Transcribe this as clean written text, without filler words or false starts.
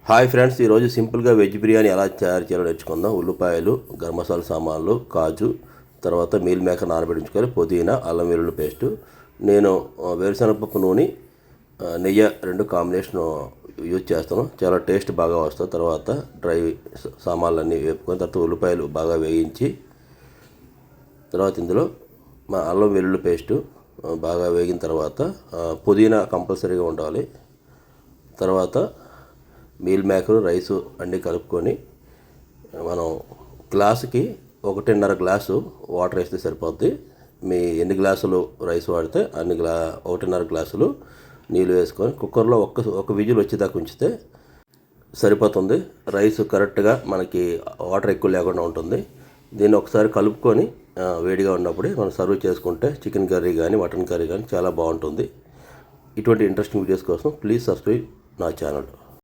Hi friends, ఈరోజు సింపుల్గా veg biryani ఎలా తయారు చేయాలో నేర్చుకుందాం. ఉల్లిపాయలు, గరం మసాలా సామాన్లు, కాజు, తర్వాత మీల్ మేకర్ నానబెట్టించుకోవాలి, పుదీనా, అల్లం వెల్లుల్లి పేస్టు. నేను వేరుశనగపప్పు నూనె, నెయ్యి రెండు కాంబినేషన్ యూజ్ చేస్తాను. చాలా టేస్ట్ బాగా వస్తుంది. తర్వాత డ్రై సామాన్లన్నీ వేపుకొని తర్వాత ఉల్లిపాయలు బాగా వేయించి తర్వాత ఇందులో మా అల్లం వెల్లుల్లి పేస్టు బాగా వేగిన తర్వాత పుదీనా కంపల్సరీగా ఉండాలి. తర్వాత మీల్ మేకర్, రైసు అన్నీ కలుపుకొని మనం గ్లాసుకి 1.5 గ్లాసు వాటర్ వేస్తే సరిపోద్ది. మీ ఎన్ని గ్లాసులు రైస్ వాడితే అన్ని 1.5 గ్లాసులు నీళ్ళు వేసుకొని కుక్కర్లో ఒక విజిల్ వచ్చేదాకా ఉంచితే సరిపోతుంది. రైస్ కరెక్ట్గా మనకి వాటర్ ఎక్కువ లేకుండా ఉంటుంది. దీన్ని ఒకసారి కలుపుకొని వేడిగా ఉన్నప్పుడే మనం సర్వ్ చేసుకుంటే చికెన్ కర్రీ కానీ మటన్ కర్రీ కానీ చాలా బాగుంటుంది. ఇటువంటి ఇంట్రెస్టింగ్ వీడియోస్ కోసం ప్లీజ్ సబ్స్క్రైబ్ నా ఛానల్.